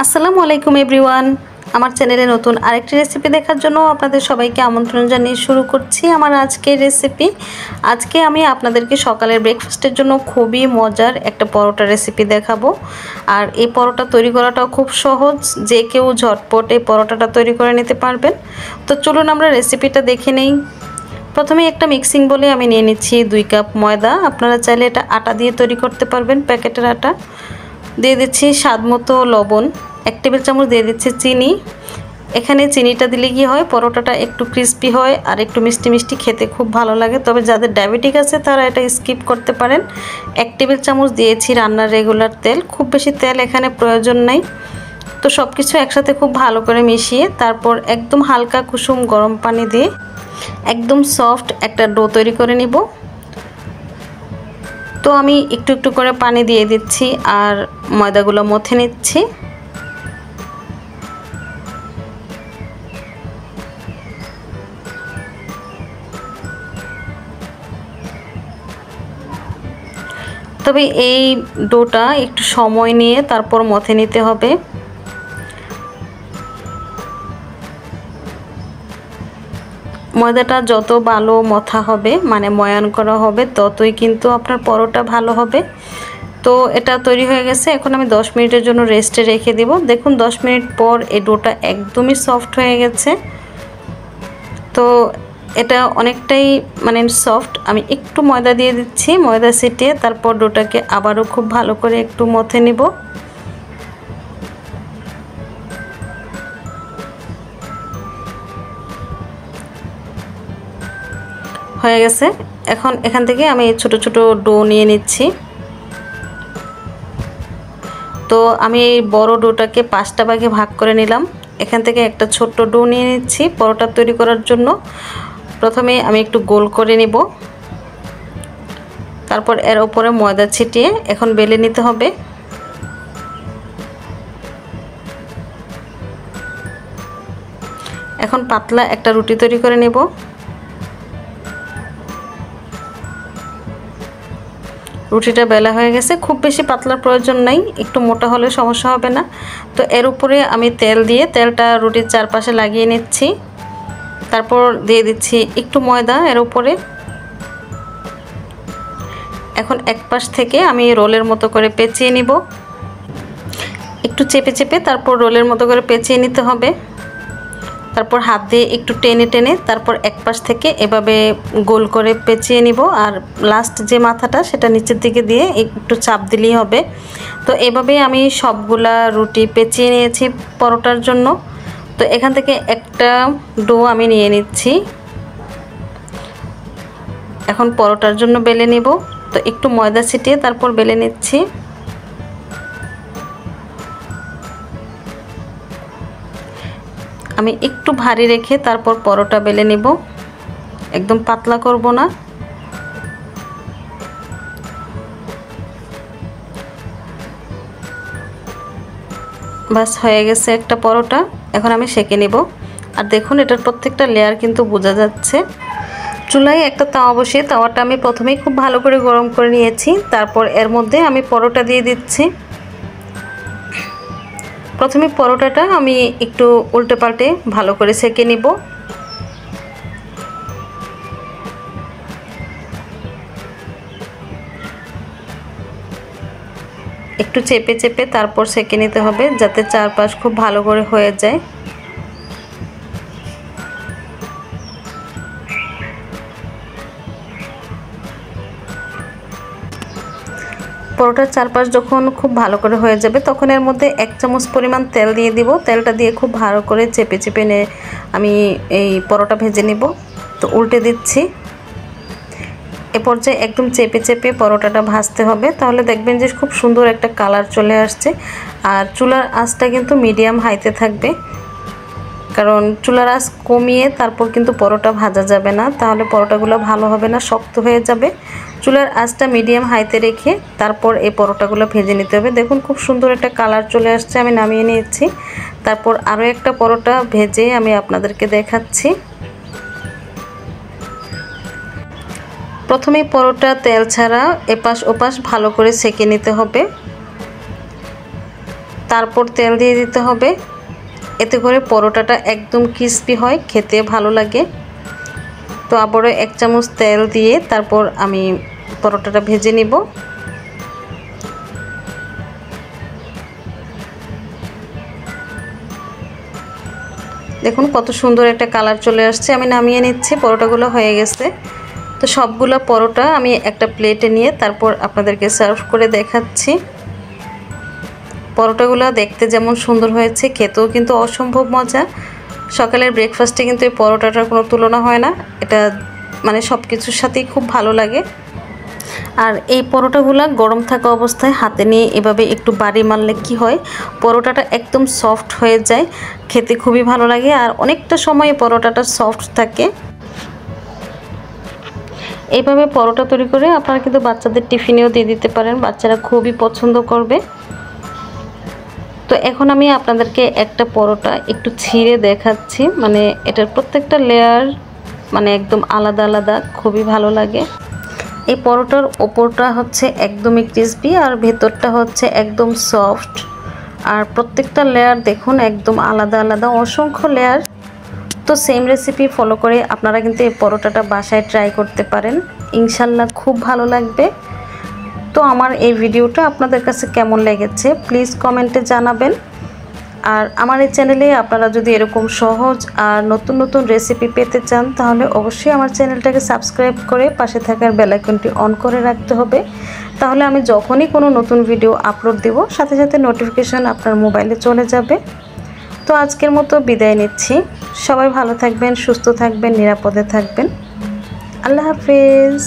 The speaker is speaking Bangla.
আসসালামু আলাইকুম এভরিওয়ান। আমার চ্যানেলে নতুন আরেকটি রেসিপি দেখার জন্য আপনাদের সবাইকে আমন্ত্রণ জানিয়ে শুরু করছি আমার আজকের রেসিপি। আজকে আমি আপনাদেরকে সকালের ব্রেকফাস্টের জন্য খুবই মজার একটা পরোটা রেসিপি দেখাবো। আর এই পরোটা তৈরি করাটাও খুব সহজ, যে কেউ ঝটপট এই পরোটাটা তৈরি করে নিতে পারবেন। তো চলুন আমরা রেসিপিটা দেখে নেই। প্রথমে একটা মিক্সিং বলে আমি নিয়ে নিচ্ছি 2 কাপ ময়দা। আপনারা চাইলে এটা আটা দিয়ে তৈরি করতে পারবেন, প্যাকেটের আটা। দিয়ে দিচ্ছি স্বাদ মতো লবণ, 1 টেবিল চামচ দিয়ে দিচ্ছি চিনি। এখানে চিনিটা দিলে কি হয়, পরোটাটা একটু ক্রিস্পি হয় আর একটু মিষ্টি মিষ্টি খেতে খুব ভালো লাগে। তবে যাদের ডায়াবেটিক আছে তারা এটা স্কিপ করতে পারেন। 1 টেবিল চামচ দিয়েছি রান্নার রেগুলার তেল, খুব বেশি তেল এখানে প্রয়োজন নাই। তো সব কিছু একসাথে খুব ভালো করে মিশিয়ে তারপর একদম হালকা কুসুম গরম পানি দিয়ে একদম সফট একটা ডো তৈরি করে নিব। তো আমি একটু একটু করে পানি দিয়ে দিচ্ছি আর ময়দাগুলো মথে নিচ্ছি। তবে এই ডোটা একটু সময় নিয়ে তারপর মথে নিতে হবে। ময়দাটা যত ভালো মথা হবে, মানে ময়ান করা হবে, ততই কিন্তু আপনার পরোটা ভালো হবে। তো এটা তৈরি হয়ে গেছে। এখন আমি 10 মিনিটের জন্য রেস্টে রেখে দিব। দেখুন 10 মিনিট পর এই ডোটা একদমই সফট হয়ে গেছে। তো এটা অনেকটাই মানে সফট। আমি একটু ময়দা দিয়ে দিচ্ছি, ময়দা ছিটিয়ে তারপর ডোটাকে আবারও খুব ভালো করে একটু মথে নিব। হয়ে গেছে। এখন এখান থেকে আমি ছোট ছোট ডো নিয়ে নিচ্ছি। তো আমি এই বড় ডোটাকে 5টা ভাগে ভাগ করে নিলাম। এখান থেকে একটা ছোট্ট ডো নিয়ে নিচ্ছি পরোটা তৈরি করার জন্য। প্রথমে আমি একটু গোল করে নিব, তারপর এর উপরে ময়দা ছিটিয়ে এখন বেলে নিতে হবে। এখন পাতলা একটা রুটি তৈরি করে নেব। রুটিটা বেলা হয়ে গেছে, খুব বেশি পাতলার প্রয়োজন নাই, একটু মোটা হলে সমস্যা হবে না। তো এর উপরে আমি তেল দিয়ে তেলটা রুটির চারপাশে লাগিয়ে নিচ্ছি। তারপর দিয়ে দিচ্ছি একটু ময়দা এর উপরে। এখন এক পাশ থেকে আমি রোলের মতো করে পেঁচিয়ে নিব। একটু চেপে চেপে তারপর রোলের মতো করে পেঁচিয়ে নিতে হবে। তারপর হাত দিয়ে একটু টেনে টেনে তারপর এক পাশ থেকে এভাবে গোল করে পেঁচিয়ে নিব। আর লাস্ট যে মাথাটা সেটা নিচের দিকে দিয়ে একটু চাপ দিলেই হবে। তো এভাবেই আমি সবগুলা রুটি পেঁচিয়ে নিয়েছি পরোটার জন্য। তো এখান থেকে একটা ডো আমি নিয়ে নিচ্ছি। এখন পরোটার জন্য বেলে নিব। তো একটু ময়দা ছিটিয়ে তারপর বেলে নিচ্ছি। আমি একটু ভারী রেখে তারপর পরোটা বেলে নিব, একদম পাতলা করব না। বাস হয়ে গেছে একটা পরোটা। এখন আমি সেঁকে নিব। আর দেখুন এটার প্রত্যেকটা লেয়ার কিন্তু বোঝা যাচ্ছে। চুলায় একটা তাওয়া বসিয়ে তাওয়াটা আমি প্রথমেই খুব ভালো করে গরম করে নিয়েছি। তারপর এর মধ্যে আমি পরোটা দিয়ে দিচ্ছি। প্রথমে পরোটাটা আমি একটু উল্টে পাল্টে ভালো করে সেঁকে নিব। একটু চেপে চেপে তারপর সেঁকে নিতে হবে, যাতে চারপাশ খুব ভালো করে হয়ে যায়। পরোটার চারপাশ যখন খুব ভালো করে হয়ে যাবে তখন এর মধ্যে 1 চামচ পরিমাণ তেল দিয়ে দিব। তেলটা দিয়ে খুব ভালো করে চেপে চেপে আমি এই পরোটা ভেজে নিব। তো উল্টে দিচ্ছি। এ পর্যায়ে একদম চেপে চেপে পরোটাটা ভাজতে হবে, তাহলে দেখবেন যে খুব সুন্দর একটা কালার চলে আসছে। আর চুলার আঁচটা কিন্তু মিডিয়াম হাইতে থাকবে, কারণ চুলার আঁচ কমিয়ে তারপর কিন্তু পরোটা ভাজা যাবে না, তাহলে পরোটাগুলো ভালো হবে না, শক্ত হয়ে যাবে। চুলার আঁচটা মিডিয়াম হাইতে রেখে তারপর এই পরোটাগুলো ভেজে নিতে হবে। দেখুন খুব সুন্দর একটা কালার চলে আসছে, আমি নামিয়ে নিয়েছি। তারপর আরও একটা পরোটা ভেজে আমি আপনাদেরকে দেখাচ্ছি। প্রথমে পরোটা তেল ছাড়া এপাশ ওপাশ ভালো করে সেঁকে নিতে হবে। তারপর তেল দিয়ে দিতে হবে, এতে করে পরোটাটা একদম ক্রিস্পি হয়, খেতে ভালো লাগে। তো আবারও 1 চামচ তেল দিয়ে তারপর আমি পরোটাটা ভেজে নিব। দেখুন কত সুন্দর একটা কালার চলে আসছে। আমি নামিয়ে নিচ্ছি, পরোটাগুলো হয়ে গেছে। তো সবগুলো পরোটা আমি একটা প্লেটে নিয়ে তারপর আপনাদেরকে সার্ভ করে দেখাচ্ছি। পরোটাগুলো দেখতে যেমন সুন্দর হয়েছে, খেতেও কিন্তু অসম্ভব মজা। সকালের ব্রেকফাস্টে কিন্তু এই পরোটাটার কোনো তুলনা হয় না। এটা মানে সব কিছুর সাথেই খুব ভালো লাগে। আর এই পরোটাগুলো গরম থাকা অবস্থায় হাতে নিয়ে এভাবে একটু বাড়ি মারলে কি হয়, পরোটাটা একদম সফট হয়ে যায়, খেতে খুবই ভালো লাগে। আর অনেকটা সময় পরোটাটা সফট থাকে। এইভাবে পরোটা তৈরি করে আপনারা কিন্তু বাচ্চাদের টিফিনেও দিয়ে দিতে পারেন, বাচ্চারা খুবই পছন্দ করবে। তো এখন আমি আপনাদেরকে একটা পরোটা একটু ছিঁড়ে দেখাচ্ছি, মানে এটার প্রত্যেকটা লেয়ার মানে একদম আলাদা আলাদা, খুবই ভালো লাগে। এই পরোটার ওপরটা হচ্ছে একদমই ক্রিসপি আর ভেতরটা হচ্ছে একদম সফট। আর প্রত্যেকটা লেয়ার দেখুন একদম আলাদা আলাদা, অসংখ্য লেয়ার। তো সেম রেসিপি ফলো করে আপনারা কিন্তু এই পরোটাটা বাসায় ট্রাই করতে পারেন, ইনশাল্লাহ খুব ভালো লাগবে। তো আমার এই ভিডিওটা আপনাদের কাছে কেমন লেগেছে প্লিজ কমেন্টে জানাবেন। আর আমার এই চ্যানেলে আপনারা যদি এরকম সহজ আর নতুন নতুন রেসিপি পেতে চান তাহলে অবশ্যই আমার চ্যানেলটাকে সাবস্ক্রাইব করে পাশে থাকার বেল আইকনটি অন করে রাখতে হবে। তাহলে আমি যখনই কোনো নতুন ভিডিও আপলোড দেব সাথে সাথে নোটিফিকেশন আপনার মোবাইলে চলে যাবে। তো আজকের মতো বিদায় নিচ্ছি। সবাই ভালো থাকবেন, সুস্থ থাকবেন, নিরাপদে থাকবেন। আল্লাহ হাফেজ।